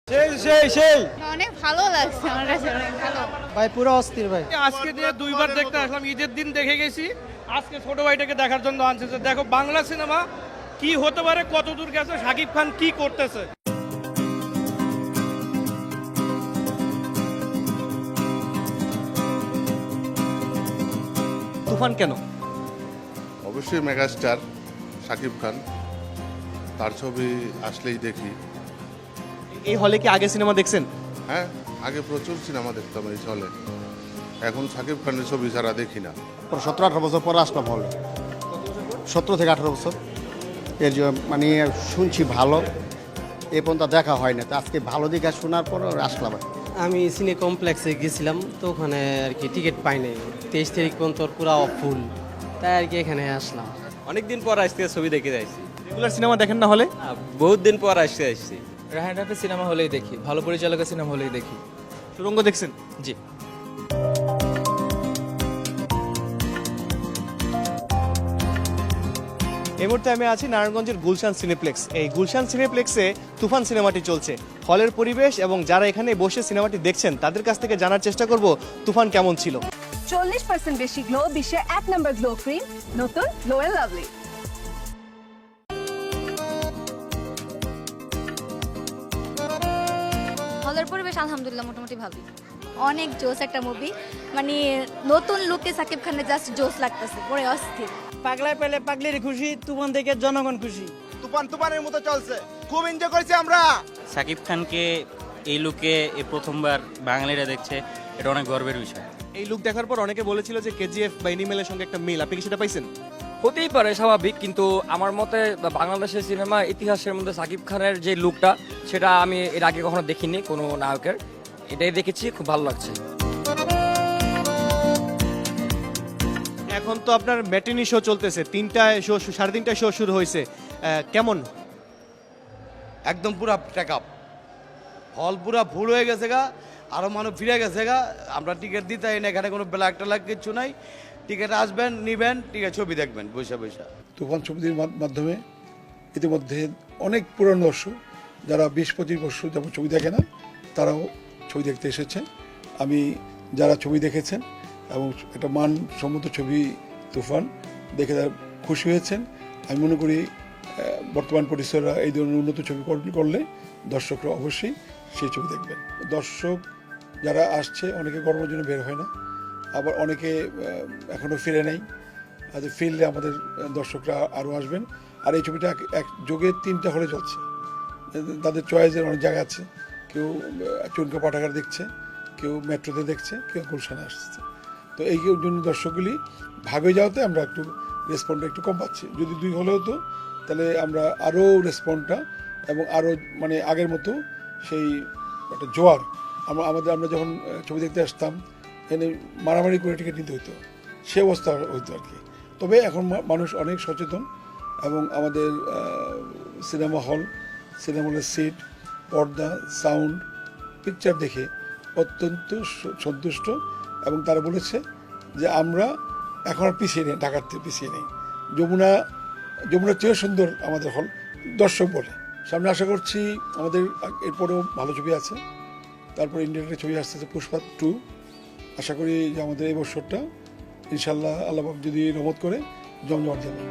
সেই সেই সেই অনেক ভালো লাগছে, আমার কাছে অনেক ভালো। ভাই পুরো অস্থির ভাই। আজকে দিয়ে দুইবার দেখতে আসলাম, ঈদের দিন দেখে গেছি, আজকে ছোট ভাইটাকে দেখার জন্য আনছে। যে দেখো বাংলা সিনেমা কি হতে পারে, কত দূর গেছে, শাকিব খান কি করতেছে। তুফান কেন? অবশ্যই মেগাস্টার শাকিব খান, তার ছবি আসলেই দেখি। এই হলে কি আগে সিনেমা দেখছেন? হ্যাঁ, আগে প্রচুর সিনেমা দেখতাম এই হলে, এখন শাকিব খানের ছবি ছাড়া দেখি না। 17-18 বছর পরে আসলাম হলে, 17 থেকে 18 বছর। এর যে মানে শুনছি ভালো, এ পর্যন্ত দেখা হয় না, তো আজকে ভালো দিকে শোনার পর আসলাম। আমি সিনে কমপ্লেক্সে গেছিলাম, তো ওখানে আর কি টিকিট পাই নাই। 23 তারিখ পর্যন্ত পুরো ফুল, তাই আর কি এখানে আসলাম। অনেকদিন পর আজকে ছবি দেখে যাইছি। রেগুলার সিনেমা দেখেন না হলে? বহুত দিন পর আসছি। রাহানরাফের সিনেমা হলেই দেখি, ভালো পরিচালকের সিনেমা হলেই দেখি। সুরঙ্গ দেখছেন? জি। এই মুহূর্তে আমি আছি নারায়ণগঞ্জের গুলশান সিনেপ্লেক্স। এই গুলশান সিনেপ্লেক্সে তুফান সিনেমাটি চলছে। হলের পরিবেশ এবং যারা এখানে বসে সিনেমাটি দেখছেন তাদের কাছ থেকে জানার চেষ্টা করব তুফান কেমন ছিল। 40% বেশি গ্লো, বিশ্বের 1 নম্বর গ্লো ক্রিম, নতুন গ্লো এন্ড লাভলি। হলের পরিবেশ আলহামদুলিল্লাহ মোটামুটি ভালোই। অনেক জোস একটা মুভি, মানে নতুন লুকে সাকিব খানের জাস্ট জোস লাগতেছে, পরে অস্থির। পাগলায় পেলে পাগলির খুশি, তুফান দেখে জনগণ খুশি। তুফানের মতো চলছে, খুব এনজয় করেছি আমরা। শাকিব খানকে এই লুকে এই প্রথমবার বাঙালিরা দেখছে, এটা অনেক গর্বের বিষয়। এই লুক দেখার পর অনেকে বলেছিল যে কেজিএফ বা এনিমেলের সঙ্গে একটা মিল, আপনি কি সেটা পাইছেন? হতেই পারে, স্বাভাবিক, কিন্তু আমার মতে বাংলাদেশের সিনেমা ইতিহাসের মধ্যে সাকিব খানের যে লুকটা, সেটা আমি এর আগে কখনো দেখিনি কোনো নায়কের। এটাই দেখেছি, খুব ভালো লাগছে। এখন তো আপনার ম্যাটিনি শো চলতেছে, 3টায় শো, 3:30টায় শো শুরু হয়েছে, কেমন? একদম পুরা টেক আপ, হল পুরা ফুল হয়ে গেছে গা, আরও মানুষ ফিরে গেছে গা। আমরা টিকিট দিতে না, এখানে কোনো ব্ল্যাক ট্যালাক কিছু নাই। টিকিট আসবেন, নিবেন, টিকিট ছবি দেখবেন বৈশা বৈশা। তুফান ছবিটির মাধ্যমে ইতিমধ্যে অনেক পুরনো দর্শক, যারা 20-25 বছর যেমন ছবি দেখে না, তারাও ছবি দেখতে এসেছেন। আমি যারা ছবি দেখেছেন এবং একটা মানসম্মত ছবি তুফান দেখে তারা খুশি হয়েছেন। আমি মনে করি বর্তমান প্রডিউসাররা এই ধরনের উন্নত ছবি করলে দর্শকরা অবশ্যই সেই ছবি দেখবেন। দর্শক যারা আসছে, অনেকে গরমের জন্য বের হয় না, আবার অনেকে এখনও ফিরে নেই। ফিরলে আমাদের দর্শকরা আরও আসবেন। আর এই ছবিটা এক যোগে 3টা হলে চলছে, তাদের চয়েসের অনেক জায়গা আছে। কেউ চুনকা পাঠাগার দেখছে, কেউ মেট্রোতে দেখছে, কেউ গুলশানে আসছে। তো এই জন্য দর্শকগুলি ভাগ হয়ে যাওয়াতে আমরা একটু রেসপন্ডটা একটু কম পাচ্ছি। যদি 2 হলে হতো তাহলে আমরা আরও রেসপন্ডটা এবং আরও মানে আগের মতো সেই একটা জোয়ার, আমরা যখন ছবি দেখতে আসতাম এখানে মারামারি করে টিকিট নিতে হতো, সে অবস্থা হতো আর কি। তবে এখন মানুষ অনেক সচেতন এবং আমাদের সিনেমা হলের সিট, পর্দা, সাউন্ড, পিকচার দেখে অত্যন্ত সন্তুষ্ট। এবং তারা বলেছে যে আমরা এখন আর পিছিয়ে নেই, ঢাকার থেকে পিছিয়ে নেই। যমুনার চেয়েও সুন্দর আমাদের হল, দর্শক বলে। সামনে আশা করছি আমাদের এরপরেও ভালো ছবি আছে। তারপর ইন্ডিয়ান একটা ছবি আসতেছে পুষ্পা 2। আশা করি যে আমাদের এই বছরটা ইনশাল্লাহ আল্লাহ যদি রহমত করে জমজমাট যাবে।